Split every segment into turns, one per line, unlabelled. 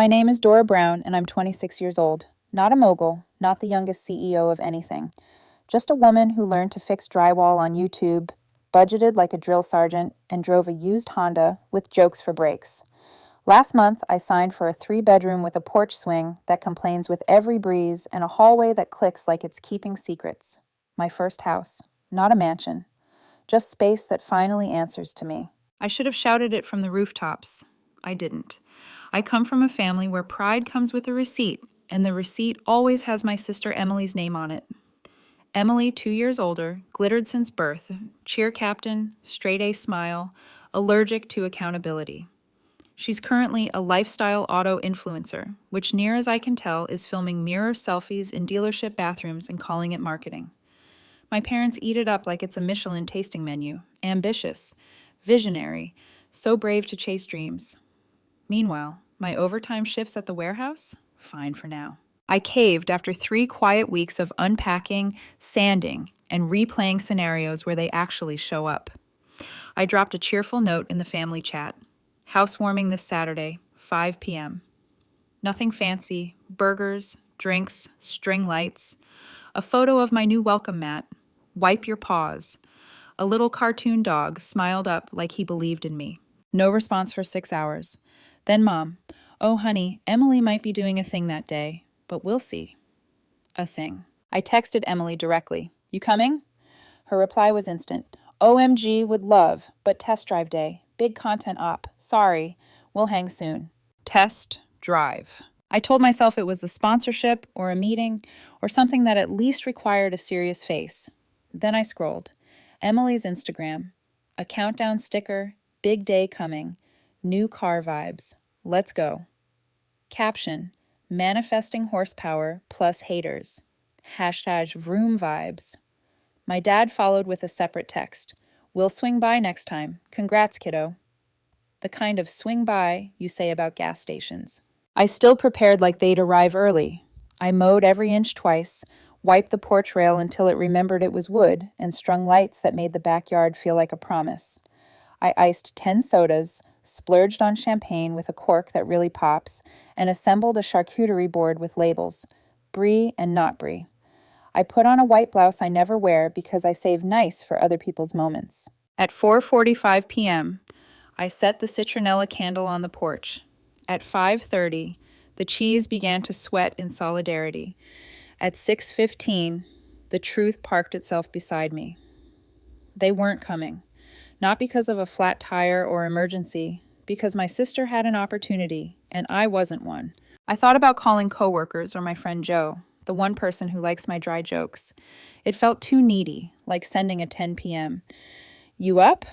My name is Dora Brown, and I'm 26 years old. Not a mogul, not the youngest CEO of anything. Just a woman who learned to fix drywall on YouTube, budgeted like a drill sergeant, and drove a used Honda with jokes for brakes. Last month, I signed for a 3-bedroom with a porch swing that complains with every breeze and a hallway that clicks like it's keeping secrets. My first house. Not a mansion. Just space that finally answers to me. I should have shouted it from the rooftops. I didn't. I come from a family where pride comes with a receipt, and the receipt always has my sister Emily's name on it. Emily, 2 years older, glittered since birth, cheer captain, straight-A smile, allergic to accountability. She's currently a lifestyle auto influencer, which near as I can tell is filming mirror selfies in dealership bathrooms and calling it marketing. My parents eat it up like it's a Michelin tasting menu, ambitious, visionary, so brave to chase dreams. Meanwhile, my overtime shifts at the warehouse? Fine for now. I caved after 3 quiet weeks of unpacking, sanding, and replaying scenarios where they actually show up. I dropped a cheerful note in the family chat. Housewarming this Saturday, 5 p.m. Nothing fancy, burgers, drinks, string lights, a photo of my new welcome mat, wipe your paws. A little cartoon dog smiled up like he believed in me. No response for 6 hours. Then Mom, oh honey, Emily might be doing a thing that day, but we'll see. A thing. I texted Emily directly. You coming? Her reply was instant. OMG, would love, but test drive day. Big content op. Sorry. We'll hang soon. Test drive. I told myself it was a sponsorship or a meeting or something that at least required a serious face. Then I scrolled. Emily's Instagram. A countdown sticker. Big day coming. New car vibes. Let's go. Caption. Manifesting horsepower plus haters. Hashtag vroom vibes. My dad followed with a separate text. We'll swing by next time. Congrats, kiddo. The kind of swing by you say about gas stations. I still prepared like they'd arrive early. I mowed every inch twice, wiped the porch rail until it remembered it was wood, and strung lights that made the backyard feel like a promise. I iced 10 sodas, splurged on champagne with a cork that really pops, and assembled a charcuterie board with labels, brie and not brie. I put on a white blouse I never wear because I save nice for other people's moments. At 4:45 p.m., I set the citronella candle on the porch. At 5:30, the cheese began to sweat in solidarity. At 6:15, the truth parked itself beside me. They weren't coming. Not because of a flat tire or emergency, because my sister had an opportunity, and I wasn't one. I thought about calling coworkers or my friend Joe, the one person who likes my dry jokes. It felt too needy, like sending a 10 p.m. You up?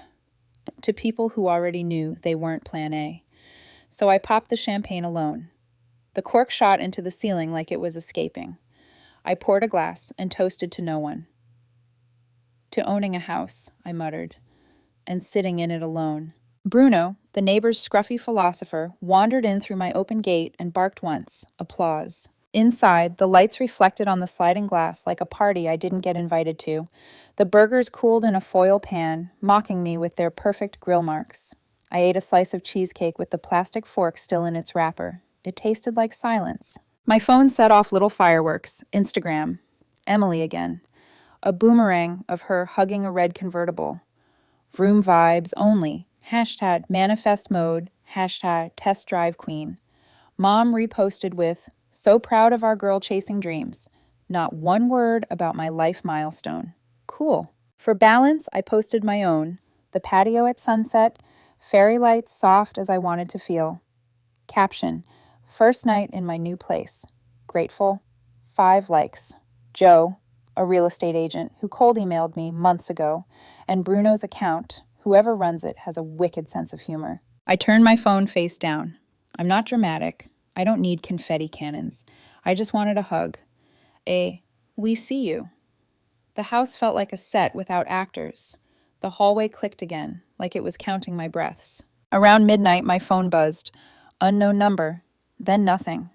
To people who already knew they weren't plan A. So I popped the champagne alone. The cork shot into the ceiling like it was escaping. I poured a glass and toasted to no one. To owning a house, I muttered, and sitting in it alone. Bruno, the neighbor's scruffy philosopher, wandered in through my open gate and barked once. Applause. Inside, the lights reflected on the sliding glass like a party I didn't get invited to. The burgers cooled in a foil pan, mocking me with their perfect grill marks. I ate a slice of cheesecake with the plastic fork still in its wrapper. It tasted like silence. My phone set off little fireworks. Instagram. Emily again. A boomerang of her hugging a red convertible. Vroom vibes only. Hashtag manifest mode. Hashtag test drive queen. Mom reposted with, so proud of our girl chasing dreams. Not one word about my life milestone. Cool. For balance, I posted my own. The patio at sunset, fairy lights soft as I wanted to feel. Caption, first night in my new place. Grateful. 5 likes. Joe, a real estate agent who cold emailed me months ago, and Bruno's account, whoever runs it, has a wicked sense of humor. I turned my phone face down. I'm not dramatic. I don't need confetti cannons. I just wanted a hug. We see you. The house felt like a set without actors. The hallway clicked again, like it was counting my breaths. Around midnight, my phone buzzed. Unknown number. Then nothing.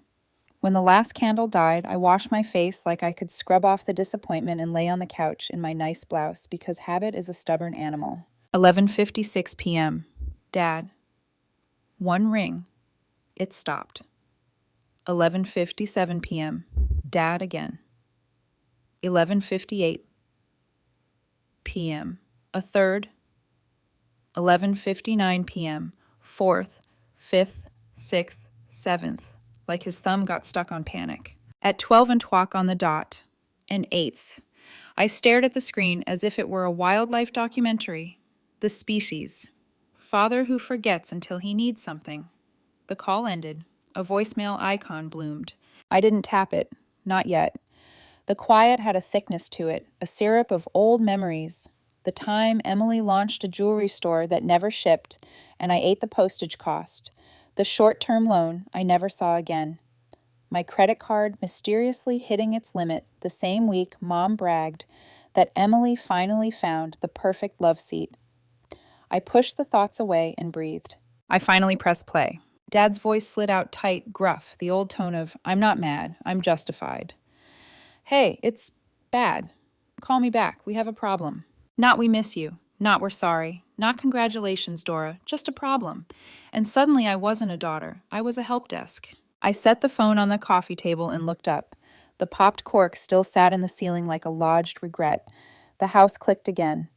When the last candle died, I washed my face like I could scrub off the disappointment and lay on the couch in my nice blouse because habit is a stubborn animal. 11:56 p.m. Dad. One ring. It stopped. 11:57 p.m. Dad again. 11:58 p.m. A third. 11:59 p.m. Fourth, fifth, sixth, seventh. Like his thumb got stuck on panic. At 12 and twalk on the dot. An eighth. I stared at the screen as if it were a wildlife documentary. The species. Father who forgets until he needs something. The call ended. A voicemail icon bloomed. I didn't tap it. Not yet. The quiet had a thickness to it, a syrup of old memories. The time Emily launched a jewelry store that never shipped, and I ate the postage cost. The short-term loan I never saw again. My credit card mysteriously hitting its limit the same week Mom bragged that Emily finally found the perfect love seat. I pushed the thoughts away and breathed. I finally pressed play. Dad's voice slid out tight, gruff, the old tone of, I'm not mad, I'm justified. Hey, it's bad. Call me back, we have a problem. Not we miss you, not we're sorry, not congratulations, Dora, just a problem. And suddenly I wasn't a daughter, I was a help desk. I set the phone on the coffee table and looked up. The popped cork still sat in the ceiling like a lodged regret. The house clicked again.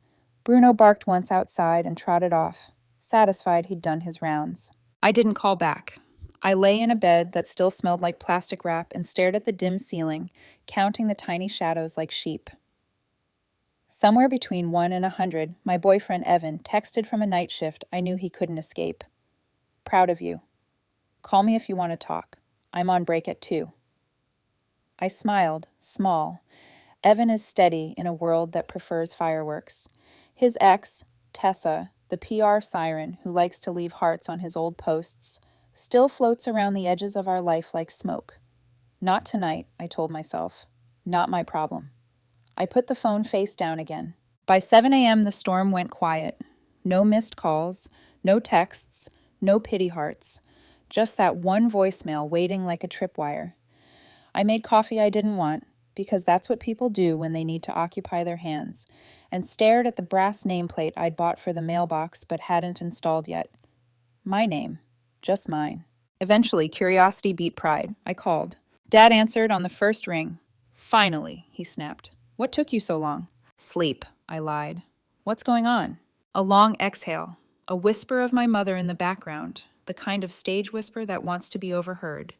Bruno barked once outside and trotted off, satisfied he'd done his rounds. I didn't call back. I lay in a bed that still smelled like plastic wrap and stared at the dim ceiling, counting the tiny shadows like sheep. Somewhere between 1 and 100, my boyfriend Evan texted from a night shift I knew he couldn't escape. Proud of you. Call me if you want to talk. I'm on break at 2. I smiled, small. Evan is steady in a world that prefers fireworks. His ex, Tessa, the PR siren who likes to leave hearts on his old posts, still floats around the edges of our life like smoke. Not tonight, I told myself. Not my problem. I put the phone face down again. By 7 a.m., the storm went quiet. No missed calls, no texts, no pity hearts. Just that one voicemail waiting like a tripwire. I made coffee I didn't want, because that's what people do when they need to occupy their hands, and stared at the brass nameplate I'd bought for the mailbox but hadn't installed yet. My name. Just mine. Eventually, curiosity beat pride. I called. Dad answered on the first ring. Finally, he snapped. What took you so long? Sleep, I lied. What's going on? A long exhale. A whisper of my mother in the background, the kind of stage whisper that wants to be overheard.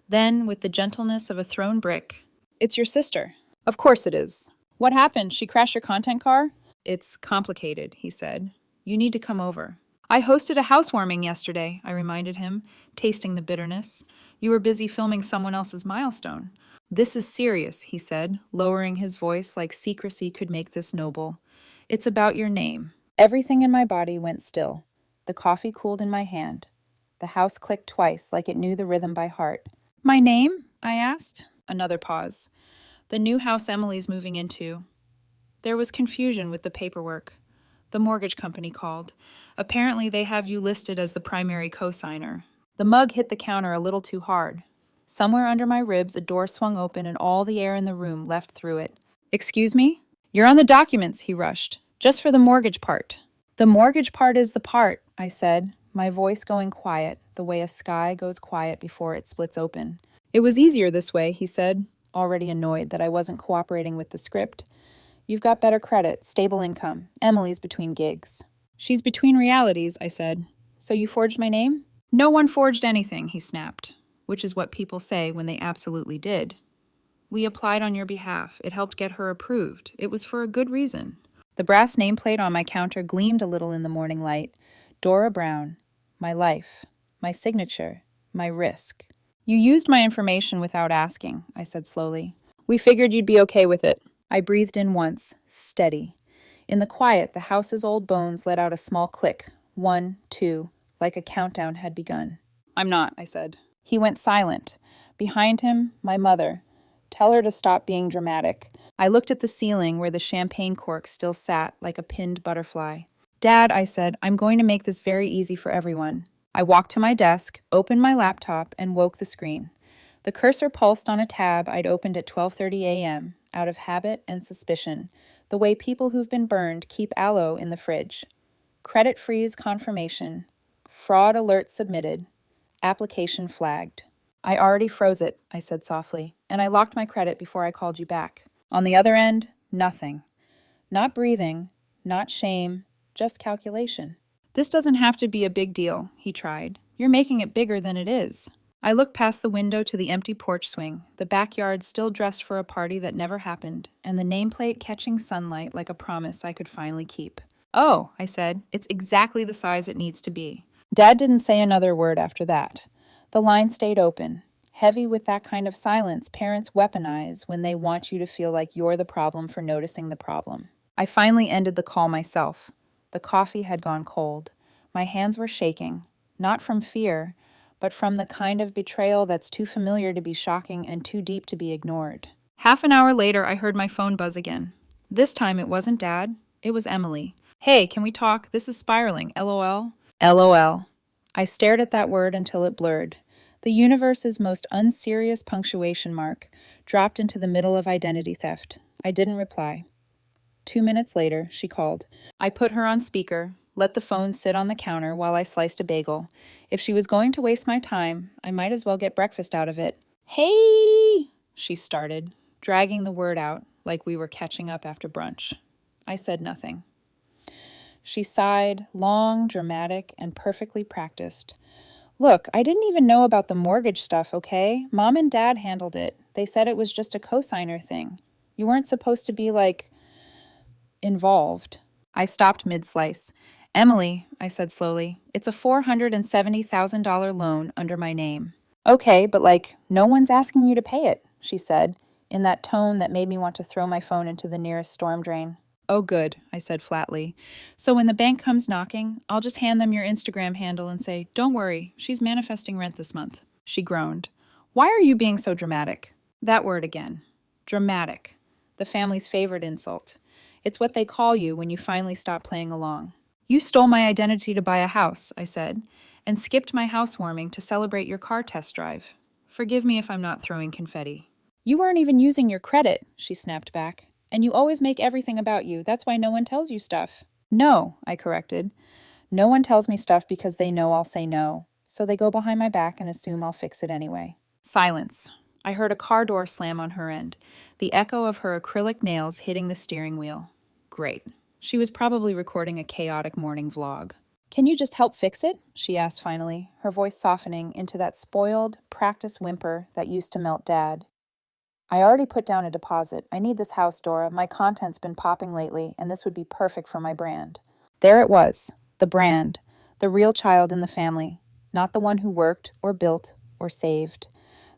Then, with the gentleness of a thrown brick, it's your sister. Of course it is. What happened? She crashed your content car? It's complicated, he said. You need to come over. I hosted a housewarming yesterday, I reminded him, tasting the bitterness. You were busy filming someone else's milestone. This is serious, he said, lowering his voice like secrecy could make this noble. It's about your name. Everything in my body went still. The coffee cooled in my hand. The house clicked twice like it knew the rhythm by heart. My name? I asked. Another pause. The new house Emily's moving into. There was confusion with the paperwork. The mortgage company called. Apparently they have you listed as the primary co-signer. The mug hit the counter a little too hard. Somewhere under my ribs, a door swung open and all the air in the room left through it. Excuse me? You're on the documents, he rushed. Just for the mortgage part. The mortgage part is the part, I said, my voice going quiet, the way a sky goes quiet before it splits open. It was easier this way, he said, already annoyed that I wasn't cooperating with the script. You've got better credit, stable income. Emily's between gigs. She's between realities, I said. So you forged my name? No one forged anything, he snapped, which is what people say when they absolutely did. We applied on your behalf. It helped get her approved. It was for a good reason. The brass nameplate on my counter gleamed a little in the morning light. Dora Brown. My life. My signature. My risk. You used my information without asking, I said slowly. We figured you'd be okay with it. I breathed in once, steady. In the quiet, the house's old bones let out a small click. 1, 2, like a countdown had begun. I'm not, I said. He went silent. Behind him, my mother. Tell her to stop being dramatic. I looked at the ceiling where the champagne cork still sat like a pinned butterfly. Dad, I said, I'm going to make this very easy for everyone. I walked to my desk, opened my laptop, and woke the screen. The cursor pulsed on a tab I'd opened at 12:30 a.m., out of habit and suspicion, the way people who've been burned keep aloe in the fridge. Credit freeze confirmation. Fraud alert submitted. Application flagged. I already froze it, I said softly, and I locked my credit before I called you back. On the other end, nothing. Not breathing, not shame, just calculation. This doesn't have to be a big deal, he tried. You're making it bigger than it is. I looked past the window to the empty porch swing, the backyard still dressed for a party that never happened, and the nameplate catching sunlight like a promise I could finally keep. Oh, I said, it's exactly the size it needs to be. Dad didn't say another word after that. The line stayed open, heavy with that kind of silence parents weaponize when they want you to feel like you're the problem for noticing the problem. I finally ended the call myself. The coffee had gone cold. My hands were shaking, not from fear, but from the kind of betrayal that's too familiar to be shocking and too deep to be ignored. Half an hour later, I heard my phone buzz again. This time it wasn't Dad, it was Emily. Hey, can we talk? This is spiraling, LOL. LOL. I stared at that word until it blurred. The universe's most unserious punctuation mark, dropped into the middle of identity theft. I didn't reply. 2 minutes later, she called. I put her on speaker, let the phone sit on the counter while I sliced a bagel. If she was going to waste my time, I might as well get breakfast out of it. Hey, she started, dragging the word out like we were catching up after brunch. I said nothing. She sighed, long, dramatic, and perfectly practiced. Look, I didn't even know about the mortgage stuff, okay? Mom and Dad handled it. They said it was just a cosigner thing. You weren't supposed to be, involved. I stopped mid-slice. Emily, I said slowly, it's a $470,000 loan under my name. Okay, but no one's asking you to pay it, she said, in that tone that made me want to throw my phone into the nearest storm drain. Oh, good, I said flatly. So when the bank comes knocking, I'll just hand them your Instagram handle and say, don't worry, she's manifesting rent this month. She groaned. Why are you being so dramatic? That word again. Dramatic. The family's favorite insult. It's what they call you when you finally stop playing along. You stole my identity to buy a house, I said, and skipped my housewarming to celebrate your car test drive. Forgive me if I'm not throwing confetti. You weren't even using your credit, she snapped back. And you always make everything about you. That's why no one tells you stuff. No, I corrected. No one tells me stuff because they know I'll say no. So they go behind my back and assume I'll fix it anyway. Silence. I heard a car door slam on her end, the echo of her acrylic nails hitting the steering wheel. Great. She was probably recording a chaotic morning vlog. Can you just help fix it? She asked finally, her voice softening into that spoiled, practiced whimper that used to melt Dad. I already put down a deposit. I need this house, Dora. My content's been popping lately, and this would be perfect for my brand. There it was, the brand, the real child in the family, not the one who worked or built or saved.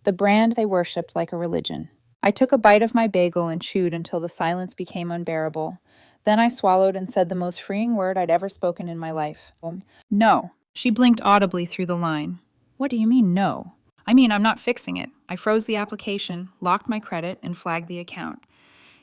The brand they worshipped like a religion. I took a bite of my bagel and chewed until the silence became unbearable. Then I swallowed and said the most freeing word I'd ever spoken in my life. No. She blinked audibly through the line. What do you mean, no? I mean, I'm not fixing it. I froze the application, locked my credit, and flagged the account.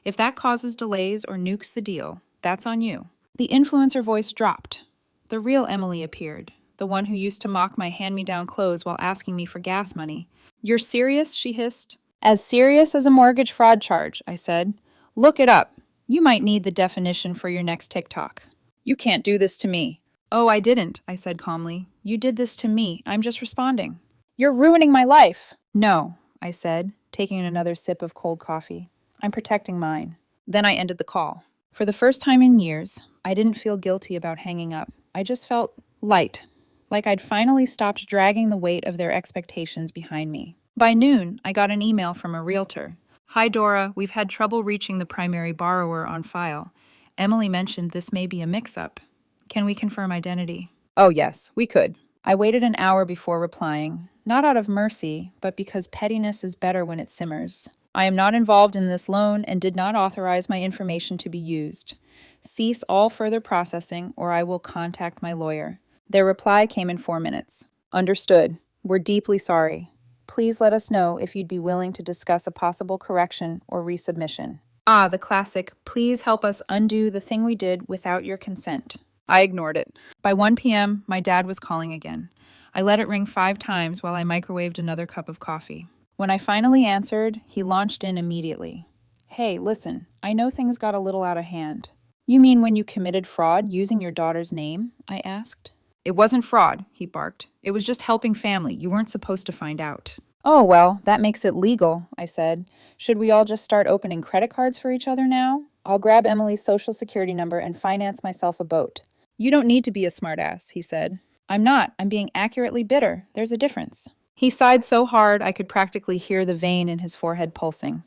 If that causes delays or nukes the deal, that's on you. The influencer voice dropped. The real Emily appeared, the one who used to mock my hand-me-down clothes while asking me for gas money. You're serious? She hissed. As serious as a mortgage fraud charge, I said. Look it up. You might need the definition for your next TikTok. You can't do this to me. Oh, I didn't, I said calmly. You did this to me. I'm just responding. You're ruining my life. No, I said, taking another sip of cold coffee. I'm protecting mine. Then I ended the call. For the first time in years, I didn't feel guilty about hanging up. I just felt light, like I'd finally stopped dragging the weight of their expectations behind me. By noon, I got an email from a realtor. Hi, Dora. We've had trouble reaching the primary borrower on file. Emily mentioned this may be a mix-up. Can we confirm identity? Oh, yes, we could. I waited an hour before replying, not out of mercy, but because pettiness is better when it simmers. I am not involved in this loan and did not authorize my information to be used. Cease all further processing or I will contact my lawyer. Their reply came in 4 minutes. Understood. We're deeply sorry. Please let us know if you'd be willing to discuss a possible correction or resubmission. Ah, the classic, please help us undo the thing we did without your consent. I ignored it. By 1 p.m., my dad was calling again. I let it ring 5 times while I microwaved another cup of coffee. When I finally answered, he launched in immediately. Hey, listen, I know things got a little out of hand. You mean when you committed fraud using your daughter's name? I asked. It wasn't fraud, he barked. It was just helping family. You weren't supposed to find out. Oh, well, that makes it legal, I said. Should we all just start opening credit cards for each other now? I'll grab Emily's social security number and finance myself a boat. You don't need to be a smartass, he said. I'm not. I'm being accurately bitter. There's a difference. He sighed so hard I could practically hear the vein in his forehead pulsing.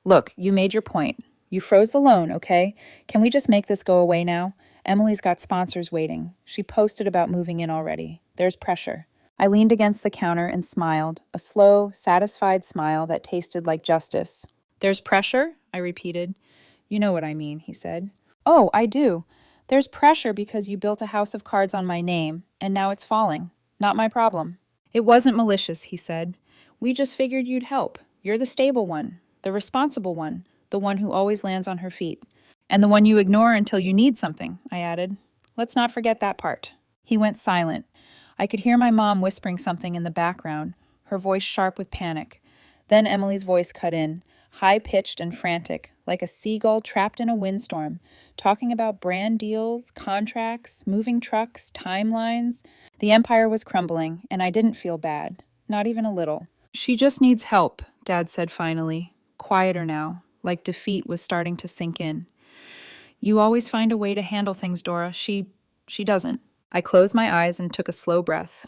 Look, you made your point. You froze the loan, okay? Can we just make this go away now? Emily's got sponsors waiting. She posted about moving in already. There's pressure. I leaned against the counter and smiled, a slow, satisfied smile that tasted like justice. There's pressure? I repeated. You know what I mean, he said. Oh, I do. There's pressure because you built a house of cards on my name, and now it's falling. Not my problem. It wasn't malicious, he said. We just figured you'd help. You're the stable one, the responsible one, the one who always lands on her feet. And the one you ignore until you need something, I added. Let's not forget that part. He went silent. I could hear my mom whispering something in the background, her voice sharp with panic. Then Emily's voice cut in, high-pitched and frantic, like a seagull trapped in a windstorm, talking about brand deals, contracts, moving trucks, timelines. The empire was crumbling, and I didn't feel bad, not even a little. She just needs help, Dad said finally, quieter now, like defeat was starting to sink in. You always find a way to handle things, Dora. She doesn't. I closed my eyes and took a slow breath.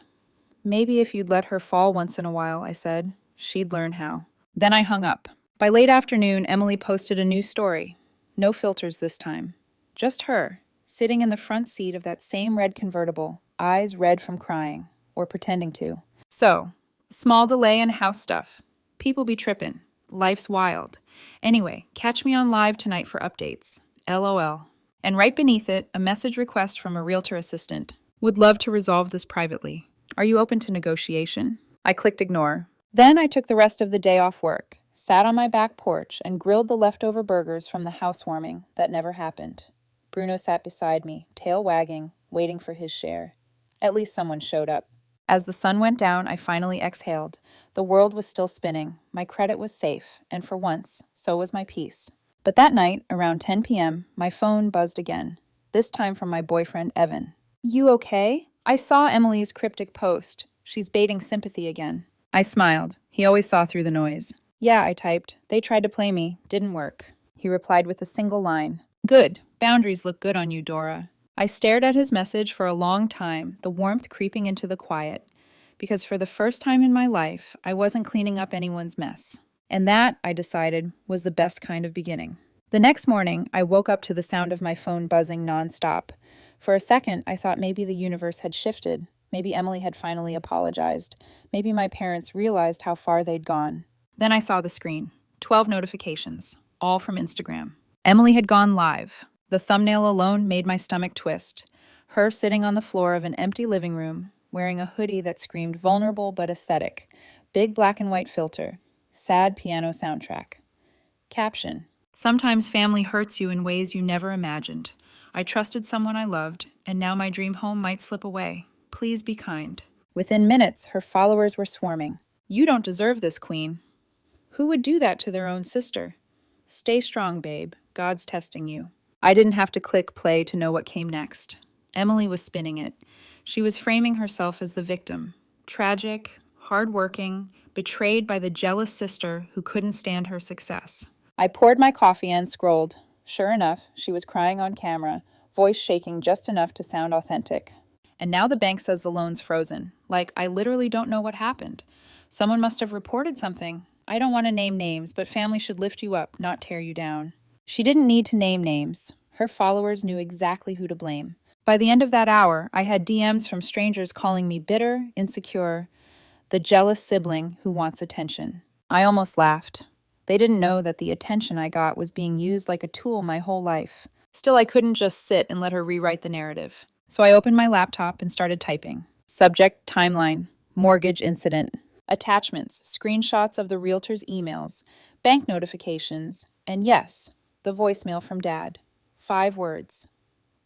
Maybe if you'd let her fall once in a while, I said, she'd learn how. Then I hung up. By late afternoon, Emily posted a new story. No filters this time. Just her, sitting in the front seat of that same red convertible, eyes red from crying, or pretending to. So, small delay in house stuff. People be trippin'. Life's wild. Anyway, catch me on live tonight for updates. LOL. And right beneath it, a message request from a realtor assistant. Would love to resolve this privately. Are you open to negotiation? I clicked ignore. Then I took the rest of the day off work, sat on my back porch, and grilled the leftover burgers from the housewarming that never happened. Bruno sat beside me, tail wagging, waiting for his share. At least someone showed up. As the sun went down, I finally exhaled. The world was still spinning. My credit was safe, and for once, so was my peace. But that night, around 10 p.m., my phone buzzed again, this time from my boyfriend, Evan. You okay? I saw Emily's cryptic post. She's baiting sympathy again. I smiled. He always saw through the noise. Yeah, I typed. They tried to play me. Didn't work. He replied with a single line. Good. Boundaries look good on you, Dora. I stared at his message for a long time, the warmth creeping into the quiet, because for the first time in my life, I wasn't cleaning up anyone's mess. And that, I decided, was the best kind of beginning. The next morning, I woke up to the sound of my phone buzzing nonstop. For a second, I thought maybe the universe had shifted. Maybe Emily had finally apologized. Maybe my parents realized how far they'd gone. Then I saw the screen. 12 notifications, all from Instagram. Emily had gone live. The thumbnail alone made my stomach twist. Her sitting on the floor of an empty living room, wearing a hoodie that screamed vulnerable but aesthetic. Big black and white filter. Sad piano soundtrack. Caption. Sometimes family hurts you in ways you never imagined. I trusted someone I loved, and now my dream home might slip away. Please be kind. Within minutes, her followers were swarming. You don't deserve this, queen. Who would do that to their own sister? Stay strong, babe. God's testing you. I didn't have to click play to know what came next. Emily was spinning it. She was framing herself as the victim. Tragic, hardworking, betrayed by the jealous sister who couldn't stand her success. I poured my coffee and scrolled. Sure enough, she was crying on camera, voice shaking just enough to sound authentic. And now the bank says the loan's frozen. Like, I literally don't know what happened. Someone must have reported something. I don't want to name names, but family should lift you up, not tear you down. She didn't need to name names. Her followers knew exactly who to blame. By the end of that hour, I had DMs from strangers calling me bitter, insecure, the jealous sibling who wants attention. I almost laughed. They didn't know that the attention I got was being used like a tool my whole life. Still, I couldn't just sit and let her rewrite the narrative. So I opened my laptop and started typing. Subject, timeline, mortgage incident. Attachments, screenshots of the realtor's emails, bank notifications, and yes, the voicemail from Dad. 5 words.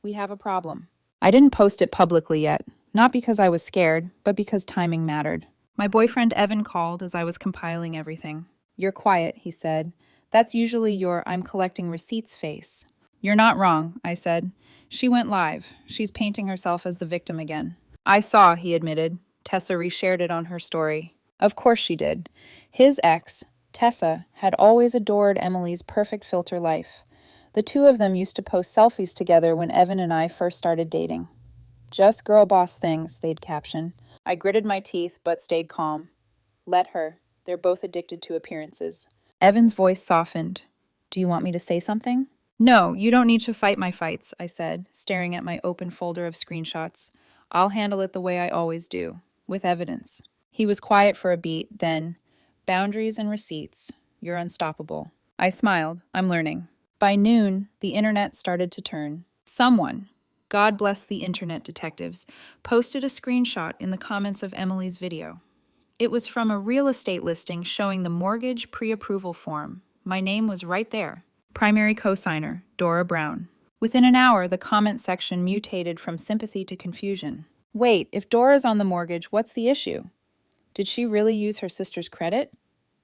We have a problem. I didn't post it publicly yet, not because I was scared, but because timing mattered. My boyfriend Evan called as I was compiling everything. You're quiet, he said. That's usually your I'm collecting receipts face. You're not wrong, I said. She went live. She's painting herself as the victim again. I saw, he admitted. Tessa reshared it on her story. Of course she did. His ex, Tessa, had always adored Emily's perfect filter life. The two of them used to post selfies together when Evan and I first started dating. Just girl boss things, they'd caption. I gritted my teeth but stayed calm. Let her. They're both addicted to appearances. Evan's voice softened. Do you want me to say something? No, you don't need to fight my fights, I said, staring at my open folder of screenshots. I'll handle it the way I always do, with evidence. He was quiet for a beat, then, boundaries and receipts. You're unstoppable. I smiled. I'm learning. By noon, the internet started to turn. Someone, God bless the internet detectives, posted a screenshot in the comments of Emily's video. It was from a real estate listing showing the mortgage pre-approval form. My name was right there. Primary cosigner, Dora Brown. Within an hour, the comment section mutated from sympathy to confusion. Wait, if Dora's on the mortgage, what's the issue? Did she really use her sister's credit?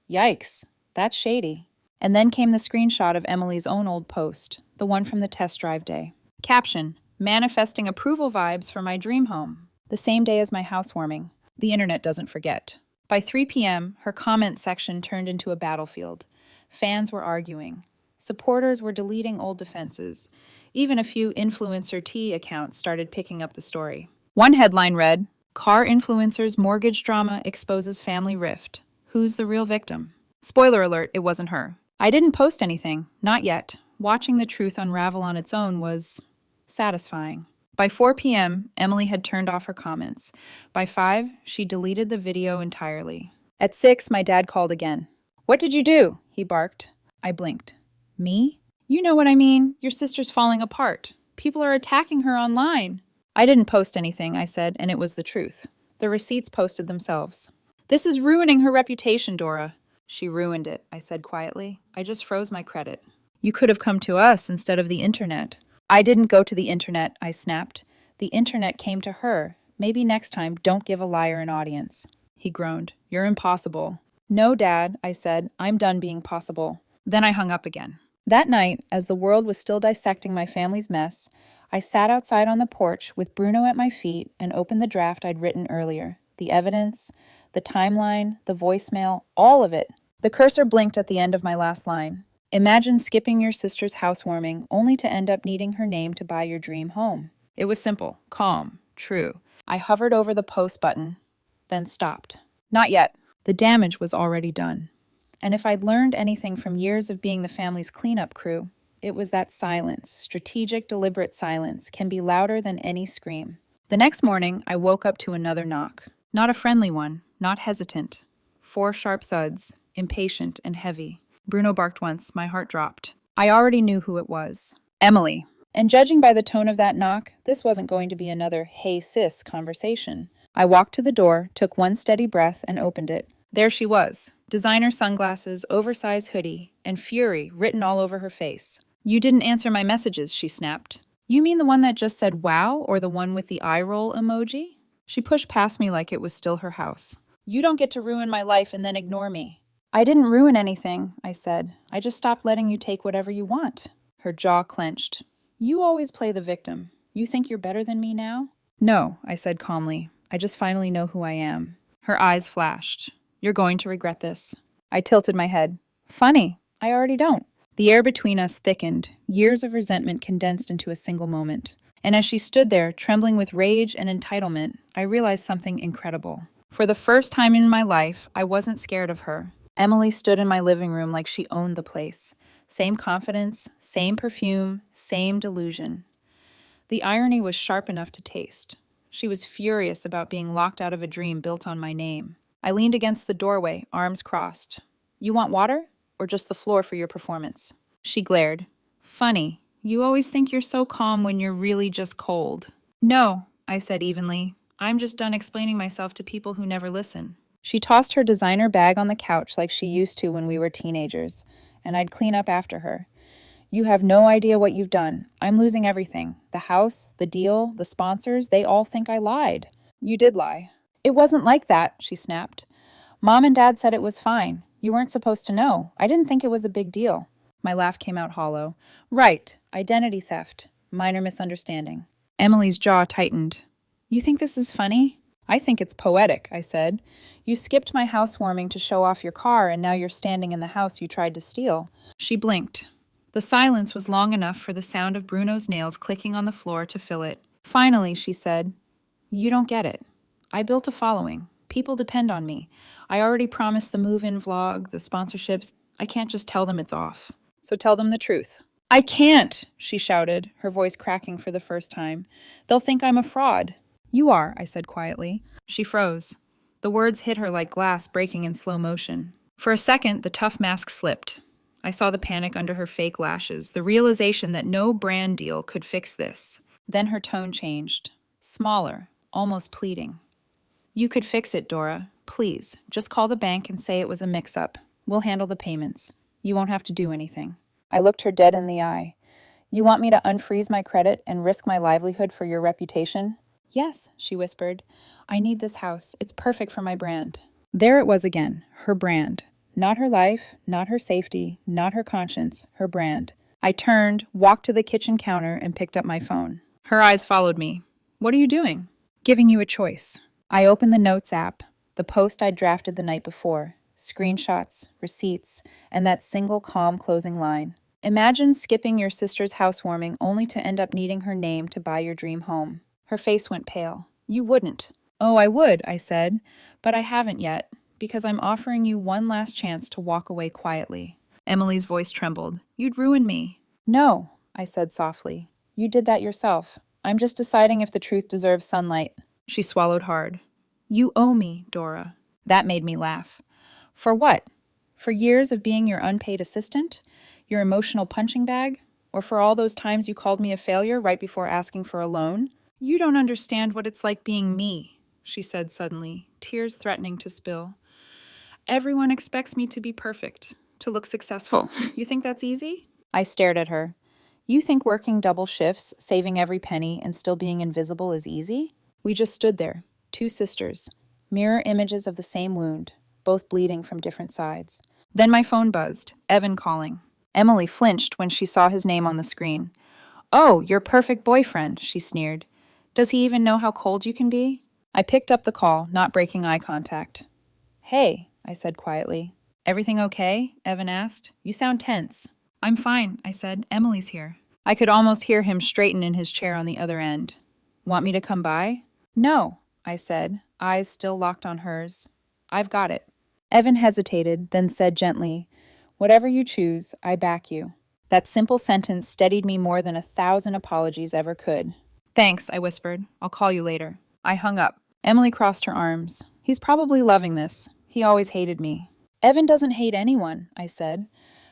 Yikes, that's shady. And then came the screenshot of Emily's own old post, the one from the test drive day. Caption, manifesting approval vibes for my dream home. The same day as my housewarming. The internet doesn't forget. By 3 p.m., her comment section turned into a battlefield. Fans were arguing. Supporters were deleting old defenses. Even a few influencer T accounts started picking up the story. One headline read, Car influencer's mortgage drama exposes family rift. Who's the real victim? Spoiler alert, it wasn't her. I didn't post anything, not yet. Watching the truth unravel on its own was satisfying. By 4 p.m., Emily had turned off her comments. By 5, she deleted the video entirely. At 6, my dad called again. What did you do? He barked. I blinked. Me? You know what I mean. Your sister's falling apart. People are attacking her online. I didn't post anything, I said, and it was the truth. The receipts posted themselves. This is ruining her reputation, Dora. She ruined it, I said quietly. I just froze my credit. You could have come to us instead of the internet. I didn't go to the internet, I snapped. The internet came to her. Maybe next time, don't give a liar an audience. He groaned. You're impossible. No, Dad, I said. I'm done being possible. Then I hung up again. That night, as the world was still dissecting my family's mess, I sat outside on the porch with Bruno at my feet and opened the draft I'd written earlier. The evidence, the timeline, the voicemail, all of it. The cursor blinked at the end of my last line. Imagine skipping your sister's housewarming only to end up needing her name to buy your dream home. It was simple, calm, true. I hovered over the post button, then stopped. Not yet. The damage was already done. And if I'd learned anything from years of being the family's cleanup crew, it was that silence, strategic, deliberate silence, can be louder than any scream. The next morning, I woke up to another knock. Not a friendly one, not hesitant. 4 sharp thuds, impatient and heavy. Bruno barked once, my heart dropped. I already knew who it was. Emily. And judging by the tone of that knock, this wasn't going to be another hey sis conversation. I walked to the door, took one steady breath, and opened it. There she was. Designer sunglasses, oversized hoodie, and fury written all over her face. You didn't answer my messages, she snapped. You mean the one that just said wow, or the one with the eye roll emoji? She pushed past me like it was still her house. You don't get to ruin my life and then ignore me. I didn't ruin anything, I said. I just stopped letting you take whatever you want. Her jaw clenched. You always play the victim. You think you're better than me now? No, I said calmly. I just finally know who I am. Her eyes flashed. You're going to regret this. I tilted my head. Funny, I already don't. The air between us thickened, years of resentment condensed into a single moment. And as she stood there, trembling with rage and entitlement, I realized something incredible. For the first time in my life, I wasn't scared of her. Emily stood in my living room like she owned the place. Same confidence, same perfume, same delusion. The irony was sharp enough to taste. She was furious about being locked out of a dream built on my name. I leaned against the doorway, arms crossed. You want water? Or just the floor for your performance? She glared. Funny, you always think you're so calm when you're really just cold. No, I said evenly. I'm just done explaining myself to people who never listen. She tossed her designer bag on the couch like she used to when we were teenagers, and I'd clean up after her. You have no idea what you've done. I'm losing everything. The house, the deal, the sponsors, they all think I lied. You did lie. It wasn't like that, she snapped. Mom and Dad said it was fine. You weren't supposed to know. I didn't think it was a big deal. My laugh came out hollow. Right. Identity theft. Minor misunderstanding. Emily's jaw tightened. You think this is funny? I think it's poetic, I said. You skipped my housewarming to show off your car, and now you're standing in the house you tried to steal. She blinked. The silence was long enough for the sound of Bruno's nails clicking on the floor to fill it. Finally, she said, You don't get it. I built a following. People depend on me. I already promised the move-in vlog, the sponsorships. I can't just tell them it's off. So tell them the truth. I can't, she shouted, her voice cracking for the first time. They'll think I'm a fraud. You are, I said quietly. She froze. The words hit her like glass breaking in slow motion. For a second, the tough mask slipped. I saw the panic under her fake lashes, the realization that no brand deal could fix this. Then her tone changed. Smaller, almost pleading. You could fix it, Dora. Please, just call the bank and say it was a mix-up. We'll handle the payments. You won't have to do anything. I looked her dead in the eye. You want me to unfreeze my credit and risk my livelihood for your reputation? Yes, she whispered. I need this house. It's perfect for my brand. There it was again, her brand. Not her life, not her safety, not her conscience, her brand. I turned, walked to the kitchen counter, and picked up my phone. Her eyes followed me. What are you doing? Giving you a choice. I opened the Notes app, the post I'd drafted the night before, screenshots, receipts, and that single calm closing line. Imagine skipping your sister's housewarming only to end up needing her name to buy your dream home. Her face went pale. You wouldn't. Oh, I would, I said, but I haven't yet, because I'm offering you one last chance to walk away quietly. Emily's voice trembled. You'd ruin me. No, I said softly. You did that yourself. I'm just deciding if the truth deserves sunlight. She swallowed hard. You owe me, Dora. That made me laugh. For what? For years of being your unpaid assistant? Your emotional punching bag? Or for all those times you called me a failure right before asking for a loan? You don't understand what it's like being me, she said suddenly, tears threatening to spill. Everyone expects me to be perfect, to look successful. You think that's easy? I stared at her. You think working double shifts, saving every penny, and still being invisible is easy? We just stood there, two sisters, mirror images of the same wound, both bleeding from different sides. Then my phone buzzed, Evan calling. Emily flinched when she saw his name on the screen. Oh, your perfect boyfriend, she sneered. Does he even know how cold you can be? I picked up the call, not breaking eye contact. Hey, I said quietly. Everything okay? Evan asked. You sound tense. I'm fine, I said. Emily's here. I could almost hear him straighten in his chair on the other end. Want me to come by? No, I said, eyes still locked on hers. I've got it. Evan hesitated, then said gently, Whatever you choose, I back you. That simple sentence steadied me more than 1,000 apologies ever could. Thanks, I whispered. I'll call you later. I hung up. Emily crossed her arms. He's probably loving this. He always hated me. Evan doesn't hate anyone, I said.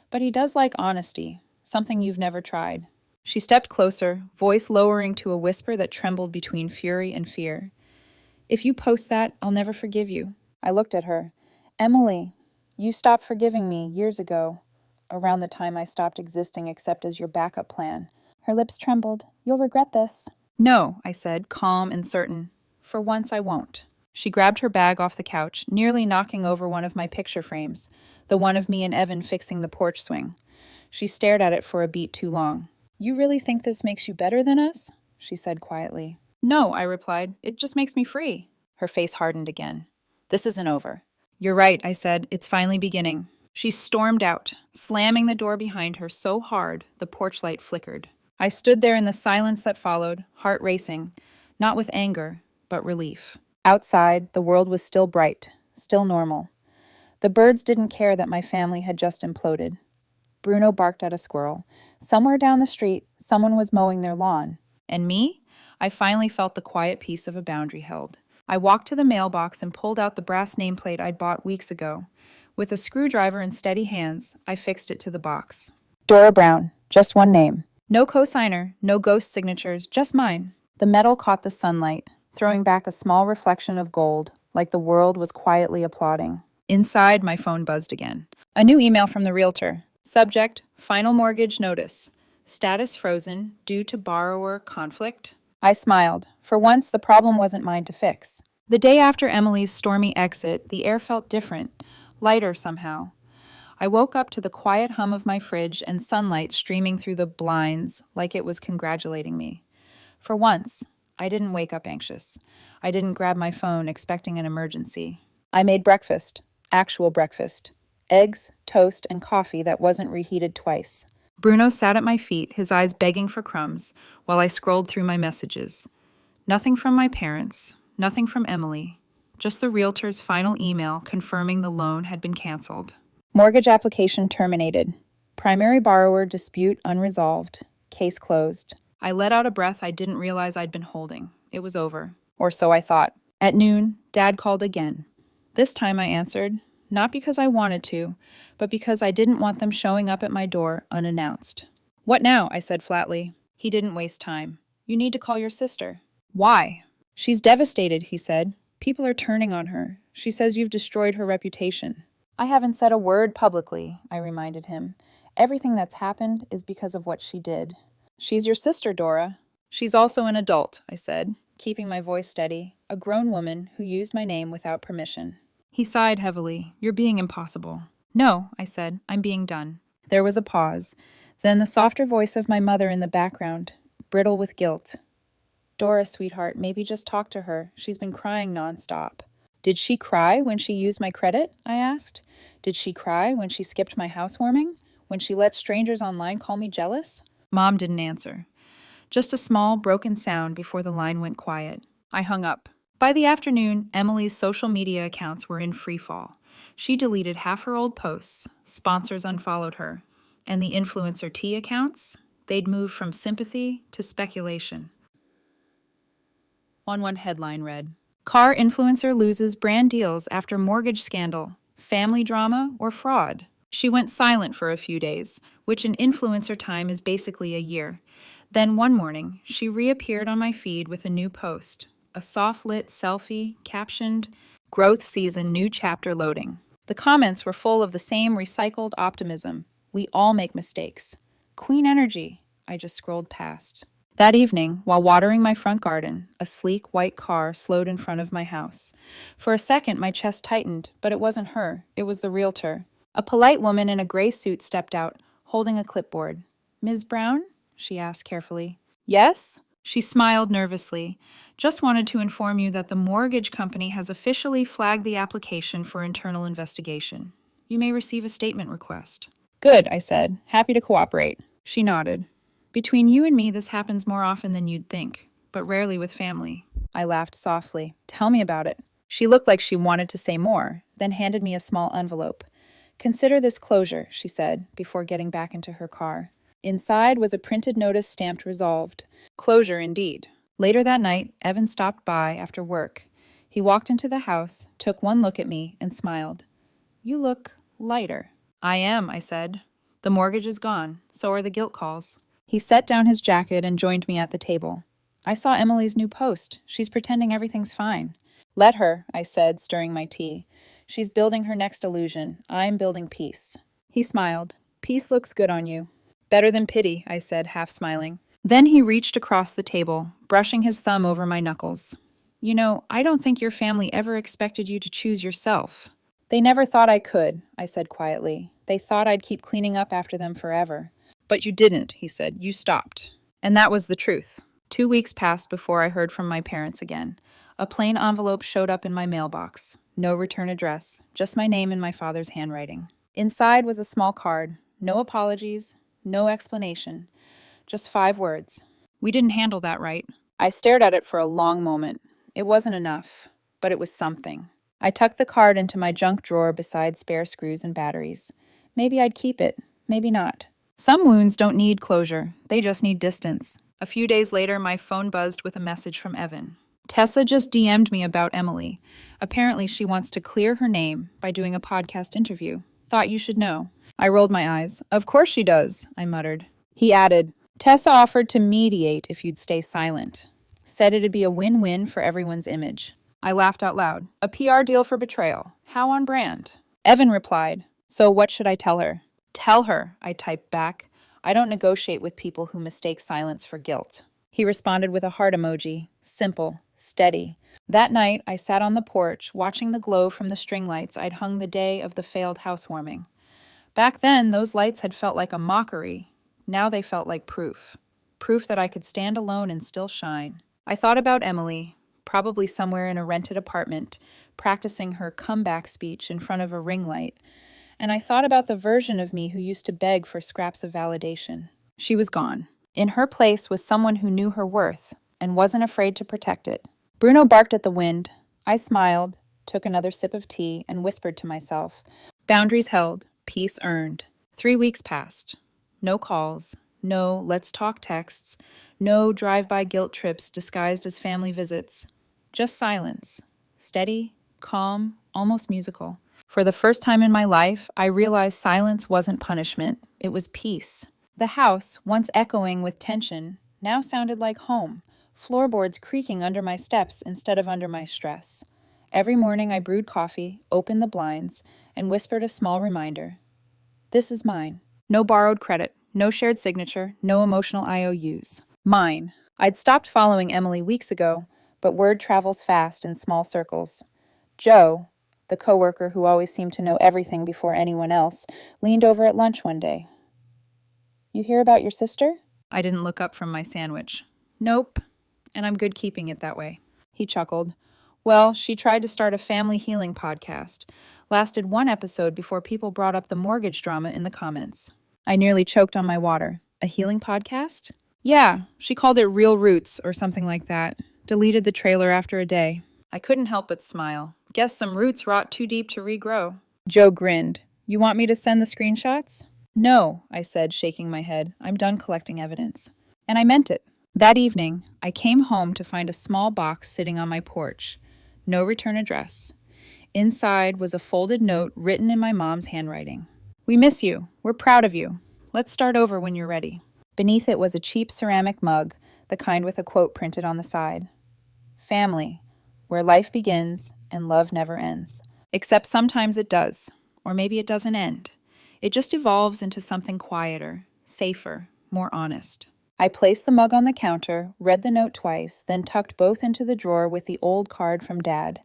But he does like honesty, something you've never tried. She stepped closer, voice lowering to a whisper that trembled between fury and fear. If you post that, I'll never forgive you. I looked at her. Emily, you stopped forgiving me years ago, around the time I stopped existing except as your backup plan. Her lips trembled. You'll regret this. No, I said, calm and certain. For once I won't. She grabbed her bag off the couch, nearly knocking over one of my picture frames, the one of me and Evan fixing the porch swing. She stared at it for a beat too long. You really think this makes you better than us? She said quietly. No, I replied. It just makes me free. Her face hardened again. This isn't over. You're right, I said. It's finally beginning. She stormed out, slamming the door behind her so hard the porch light flickered. I stood there in the silence that followed, heart racing, not with anger, but relief. Outside, the world was still bright, still normal. The birds didn't care that my family had just imploded. Bruno barked at a squirrel. Somewhere down the street, someone was mowing their lawn. And me? I finally felt the quiet peace of a boundary held. I walked to the mailbox and pulled out the brass nameplate I'd bought weeks ago. With a screwdriver and steady hands, I fixed it to the box. Dora Brown, just one name. No cosigner, no ghost signatures, just mine. The metal caught the sunlight, throwing back a small reflection of gold, like the world was quietly applauding. Inside, my phone buzzed again. A new email from the realtor. Subject, final mortgage notice. Status frozen due to borrower conflict. I smiled. For once, the problem wasn't mine to fix. The day after Emily's stormy exit, the air felt different, lighter somehow. I woke up to the quiet hum of my fridge and sunlight streaming through the blinds like it was congratulating me. For once, I didn't wake up anxious. I didn't grab my phone expecting an emergency. I made breakfast, actual breakfast. Eggs, toast, and coffee that wasn't reheated twice. Bruno sat at my feet, his eyes begging for crumbs, while I scrolled through my messages. Nothing from my parents, nothing from Emily, just the realtor's final email confirming the loan had been canceled. Mortgage application terminated. Primary borrower dispute unresolved. Case closed. I let out a breath I didn't realize I'd been holding. It was over. Or so I thought. At noon, Dad called again. This time I answered, not because I wanted to, but because I didn't want them showing up at my door unannounced. What now? I said flatly. He didn't waste time. You need to call your sister. Why? She's devastated, he said. People are turning on her. She says you've destroyed her reputation. I haven't said a word publicly, I reminded him. Everything that's happened is because of what she did. She's your sister, Dora. She's also an adult, I said, keeping my voice steady, a grown woman who used my name without permission. He sighed heavily. You're being impossible. No, I said, I'm being done. There was a pause. Then the softer voice of my mother in the background, brittle with guilt. Dora, sweetheart, maybe just talk to her. She's been crying nonstop. Did she cry when she used my credit? I asked. Did she cry when she skipped my housewarming? When she let strangers online call me jealous? Mom didn't answer. Just a small, broken sound before the line went quiet. I hung up. By the afternoon, Emily's social media accounts were in freefall. She deleted half her old posts, sponsors unfollowed her, and the influencer T accounts, they'd moved from sympathy to speculation. One headline read, Car influencer loses brand deals after mortgage scandal, family drama, or fraud. She went silent for a few days, which in influencer time is basically a year. Then one morning, she reappeared on my feed with a new post, a soft-lit selfie captioned, Growth Season New Chapter Loading. The comments were full of the same recycled optimism. We all make mistakes. Queen energy. I just scrolled past. That evening, while watering my front garden, a sleek white car slowed in front of my house. For a second, my chest tightened, but it wasn't her. It was the realtor. A polite woman in a gray suit stepped out, holding a clipboard. Ms. Brown? She asked carefully. Yes? She smiled nervously. Just wanted to inform you that the mortgage company has officially flagged the application for internal investigation. You may receive a statement request. Good, I said, happy to cooperate. She nodded. Between you and me, this happens more often than you'd think, but rarely with family. I laughed softly. Tell me about it. She looked like she wanted to say more, then handed me a small envelope. Consider this closure, she said, before getting back into her car. Inside was a printed notice stamped resolved. Closure, indeed. Later that night, Evan stopped by after work. He walked into the house, took one look at me, and smiled. You look lighter. I am, I said. The mortgage is gone. So are the guilt calls. He set down his jacket and joined me at the table. I saw Emily's new post. She's pretending everything's fine. Let her, I said, stirring my tea. She's building her next illusion. I'm building peace. He smiled. Peace looks good on you. Better than pity, I said, half smiling. Then he reached across the table, brushing his thumb over my knuckles. You know, I don't think your family ever expected you to choose yourself. They never thought I could, I said quietly. They thought I'd keep cleaning up after them forever. But you didn't, he said. You stopped. And that was the truth. 2 weeks passed before I heard from my parents again. A plain envelope showed up in my mailbox. No return address, just my name in my father's handwriting. Inside was a small card. No apologies, no explanation. Just 5 words. We didn't handle that right. I stared at it for a long moment. It wasn't enough, but it was something. I tucked the card into my junk drawer beside spare screws and batteries. Maybe I'd keep it, maybe not. Some wounds don't need closure. They just need distance. A few days later, my phone buzzed with a message from Evan. Tessa just DM'd me about Emily. Apparently, she wants to clear her name by doing a podcast interview. Thought you should know. I rolled my eyes. Of course she does, I muttered. He added, Tessa offered to mediate if you'd stay silent. Said it'd be a win-win for everyone's image. I laughed out loud. A PR deal for Betrayal. How on brand? Evan replied, So what should I tell her? Tell her, I typed back. I don't negotiate with people who mistake silence for guilt. He responded with a heart emoji. Simple, steady. That night, I sat on the porch, watching the glow from the string lights I'd hung the day of the failed housewarming. Back then, those lights had felt like a mockery. Now they felt like proof. Proof that I could stand alone and still shine. I thought about Emily, probably somewhere in a rented apartment, practicing her comeback speech in front of a ring light, and I thought about the version of me who used to beg for scraps of validation. She was gone. In her place was someone who knew her worth and wasn't afraid to protect it. Bruno barked at the wind. I smiled, took another sip of tea, and whispered to myself. Boundaries held, peace earned. 3 weeks passed. No calls, no let's talk texts, no drive-by guilt trips disguised as family visits. Just silence. Steady, calm, almost musical. For the first time in my life, I realized silence wasn't punishment, it was peace. The house, once echoing with tension, now sounded like home, floorboards creaking under my steps instead of under my stress. Every morning I brewed coffee, opened the blinds, and whispered a small reminder. This is mine. No borrowed credit, no shared signature, no emotional IOUs. Mine. I'd stopped following Emily weeks ago, but word travels fast in small circles. Joe, the coworker who always seemed to know everything before anyone else, leaned over at lunch one day. You hear about your sister? I didn't look up from my sandwich. Nope, and I'm good keeping it that way. He chuckled. Well, she tried to start a family healing podcast. Lasted 1 episode before people brought up the mortgage drama in the comments. I nearly choked on my water. A healing podcast? Yeah, she called it Real Roots or something like that. Deleted the trailer after a day. I couldn't help but smile. Guess some roots rot too deep to regrow. Joe grinned. You want me to send the screenshots? No, I said, shaking my head. I'm done collecting evidence. And I meant it. That evening, I came home to find a small box sitting on my porch. No return address. Inside was a folded note written in my mom's handwriting. We miss you. We're proud of you. Let's start over when you're ready. Beneath it was a cheap ceramic mug, the kind with a quote printed on the side. Family, where life begins and love never ends. Except sometimes it does, or maybe it doesn't end. It just evolves into something quieter, safer, more honest. I placed the mug on the counter, read the note twice, then tucked both into the drawer with the old card from Dad.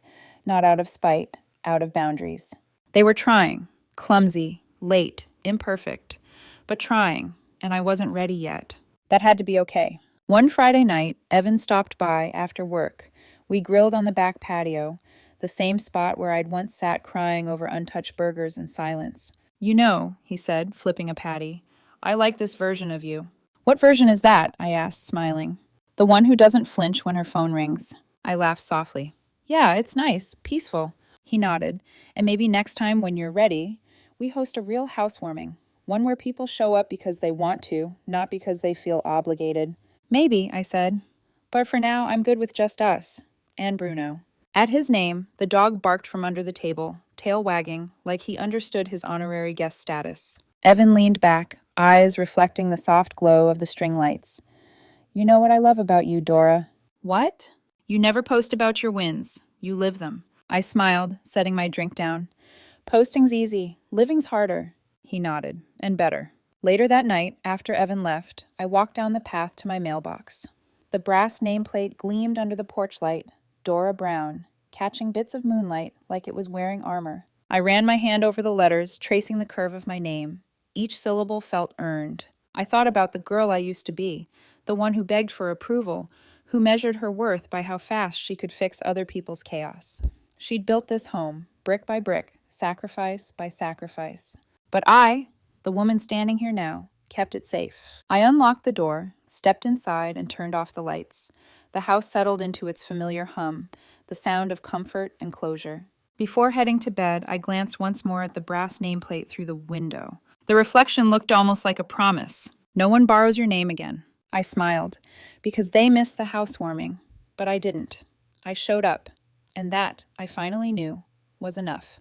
Not out of spite, out of boundaries. They were trying, clumsy, late, imperfect, but trying, and I wasn't ready yet. That had to be okay. One Friday night, Evan stopped by after work. We grilled on the back patio, the same spot where I'd once sat crying over untouched burgers in silence. You know, he said, flipping a patty, I like this version of you. What version is that? I asked, smiling. The one who doesn't flinch when her phone rings. I laughed softly. Yeah, it's nice, peaceful. He nodded. And maybe next time when you're ready, we host a real housewarming. One where people show up because they want to, not because they feel obligated. Maybe, I said. But for now, I'm good with just us. And Bruno. At his name, the dog barked from under the table, tail wagging, like he understood his honorary guest status. Evan leaned back, eyes reflecting the soft glow of the string lights. You know what I love about you, Dora. What? You never post about your wins. You live them. I smiled, setting my drink down. Posting's easy. Living's harder. He nodded. And better. Later that night, after Evan left, I walked down the path to my mailbox. The brass nameplate gleamed under the porch light. Dora Brown, catching bits of moonlight like it was wearing armor. I ran my hand over the letters, tracing the curve of my name. Each syllable felt earned. I thought about the girl I used to be, the one who begged for approval, who measured her worth by how fast she could fix other people's chaos. She'd built this home, brick by brick, sacrifice by sacrifice. But I, the woman standing here now, kept it safe. I unlocked the door, stepped inside, and turned off the lights. The house settled into its familiar hum, the sound of comfort and closure. Before heading to bed, I glanced once more at the brass nameplate through the window. The reflection looked almost like a promise. No one borrows your name again. I smiled, because they missed the housewarming, but I didn't. I showed up, and that, I finally knew, was enough.